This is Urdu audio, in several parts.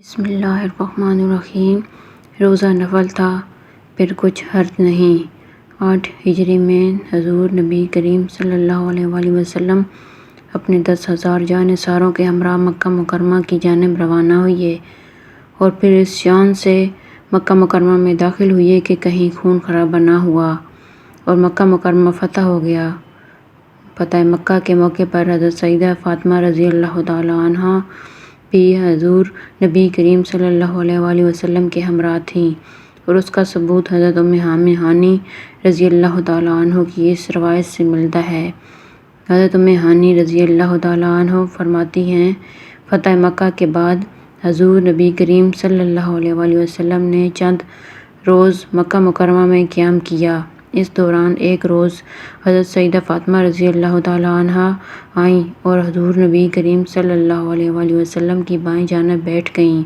بسم اللہ الرحمن الرحیم۔ روزہ نفل تھا، پھر کچھ حرج نہیں۔ 8 ہجری میں حضور نبی کریم صلی اللہ علیہ وآلہ وسلم اپنے 10,000 جانثاروں کے ہمراہ مکہ مکرمہ کی جانب روانہ ہوئے اور پھر اس شان سے مکہ مکرمہ میں داخل ہوئے کہ کہیں خون خرابہ نہ ہوا اور مکہ مکرمہ فتح ہو گیا۔ فتح مکہ کے موقع پر حضرت سیدہ فاطمہ رضی اللہ تعالیٰ عنہا بھی حضور نبی کریم صلی اللہ علیہ وآلہ وسلم کے ہمراہ تھیں، اور اس کا ثبوت حضرت ام ہانی رضی اللہ تعالیٰ عنہ کی اس روایت سے ملتا ہے۔ حضرت ام ہانی رضی اللہ تعالیٰ عنہ فرماتی ہیں، فتح مکہ کے بعد حضور نبی کریم صلی اللہ علیہ وآلہ وسلم نے چند روز مکہ مکرمہ میں قیام کیا۔ اس دوران ایک روز حضرت سیدہ فاطمہ رضی اللہ تعالیٰ عنہا آئیں اور حضور نبی کریم صلی اللہ علیہ وآلہ وسلم کی بائیں جانب بیٹھ گئیں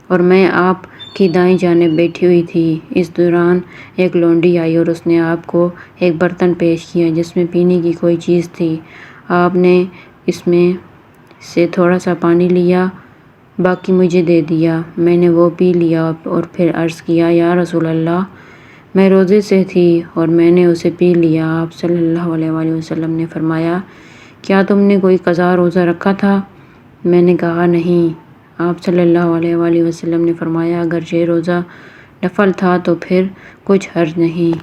اور میں آپ کی دائیں جانب بیٹھی ہوئی تھی۔ اس دوران ایک لونڈی آئی اور اس نے آپ کو ایک برتن پیش کیا جس میں پینے کی کوئی چیز تھی۔ آپ نے اس میں سے تھوڑا سا پانی لیا، باقی مجھے دے دیا۔ میں نے وہ پی لیا اور پھر عرض کیا، یا رسول اللہ، میں روزے سے تھی اور میں نے اسے پی لیا۔ آپ صلی اللہ علیہ وآلہ وسلم نے فرمایا، کیا تم نے کوئی قضا روزہ رکھا تھا؟ میں نے کہا نہیں۔ آپ صلی اللہ علیہ وآلہ وسلم نے فرمایا، اگر یہ روزہ نفل تھا تو پھر کچھ حرج نہیں۔